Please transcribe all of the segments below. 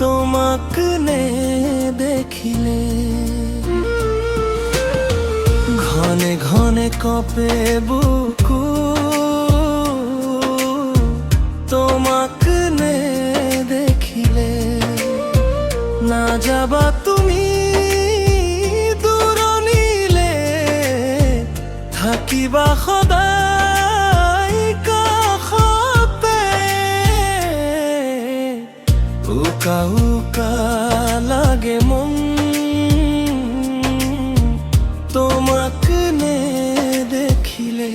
তোমাক নে দেখিলে ঘনে ঘনে কপে বুকু তোমাক নে দেখিলে না যাবা তুমি দূৰণিলে থাকিবা সদায় কাষতে উকা উকা লাগে মন তোমাক নে দেখিলে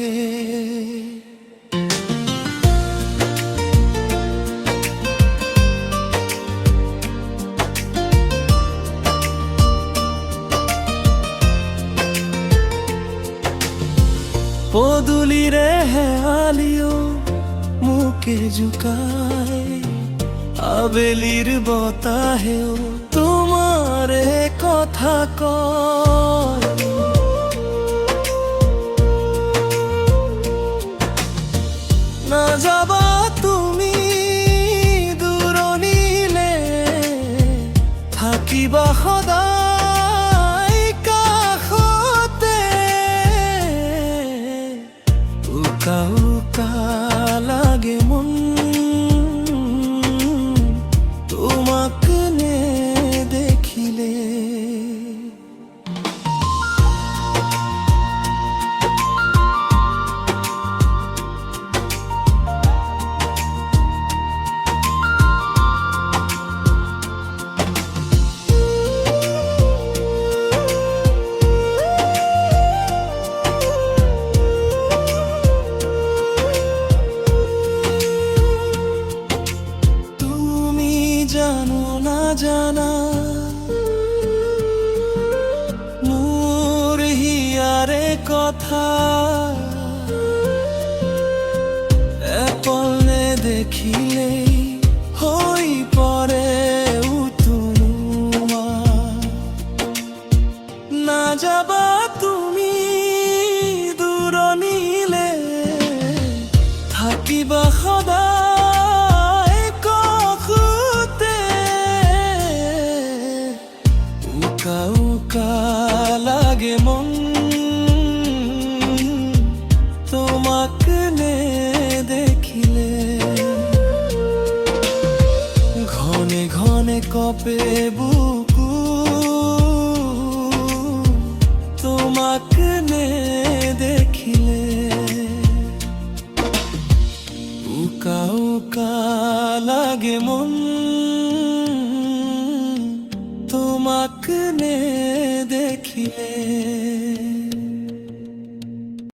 পদুলিৰে হেয়ালিও মুকে জুকায় আবেলিৰ বতাহেও তোমাৰে কথা কয় না যাবা তুমি দূৰণিলে থাকিবা সদায় কাষতে উকা উকা লাগে মন তোমাক নে দেখিলে জানো না জানা মোর হিয়ারে কথা এপলে দেখিলেই হৈ পৰে উতুমা না যাবা তুমি দূৰণিলে থাকিবা সদায় উকা উকা লাগে মন তোমাক নে দেখিলে ঘনে ঘনে কপে বুকু তোমাক নে দেখিলে উকা উকা লাগে মন তোমাক নে দেখিলে।